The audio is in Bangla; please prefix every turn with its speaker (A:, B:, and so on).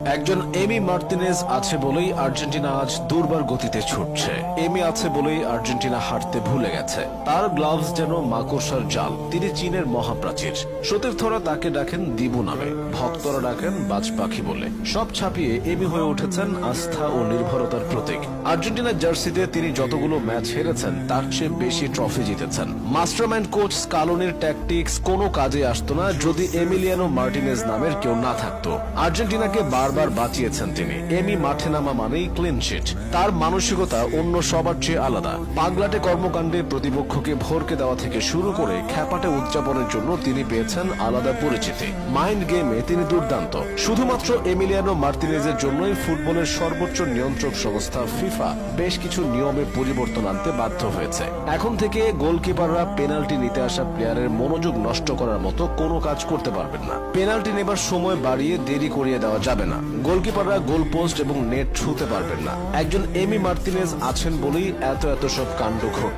A: একজন এমি মার্তিনেজ আছে বলেই আর্জেন্টিনা আজ দুর্বার গতিতে ছুটছে। এমি আছে বলেই আর্জেন্টিনা হারতে ভুলে গেছে। তার গ্লাভস যেন মাকড়সার জাল। তিনি চীনের মহাপ্রাচীর। সতীর্থরা তাকে ডাকেন দিবু নামে, ভক্তরা ডাকেন বাজ পাখি বলে। সব ছাপিয়ে এমি হয়ে উঠেছেন আস্থা ও নির্ভরতার প্রতীক। আর্জেন্টিনার জার্সিতে তিনি যতগুলো ম্যাচ হেরেছেন তার চেয়ে বেশি ট্রফি জিতেছেন। মাস্টারমাইন্ড কোচ স্কালোনির ট্যাকটিক্স কোনো কাজে আসতো না যদি এমিলিয়ানো মার্টিনেজ নামের কেউ না থাকতো। আর্জেন্টিনাকে বারবার বাঁচিয়েছেন তিনি। এমি মাঠে নামা মানেই ক্লিন শিট। তার মানসিকতা অন্য সবার চেয়ে আলাদা। পাগলাটে কর্মকাণ্ডে প্রতিপক্ষকে ভরকে দেওয়া থেকে শুরু করে খ্যাপাটে উদযাপনের জন্য তিনি পেয়েছেন আলাদা পরিচিতি। মাইন্ড গেমে তিনি দুর্দান্ত। শুধুমাত্র এমিলিয়ানো মার্তিনেজের জন্যই ফুটবলের সর্বোচ্চ নিয়ন্ত্রক সংস্থা ফিফা বেশ কিছু নিয়মে পরিবর্তন আনতে বাধ্য হয়েছে। এখন থেকে গোলকিপাররা পেনাল্টি নিতে আসা প্লেয়ারের মনোযোগ নষ্ট করার মতো কোনো কাজ করতে পারবেন না। পেনাল্টি নেবার সময় বাড়িয়ে দেরি করিয়ে দেওয়া যাবে না। গোলকিপাররা গোল পোস্ট এবং নেট ছুঁতে পারবেন না। একজন এমি মার্তিনেজ আছেন বলেই এত সব কাণ্ড ঘটছে।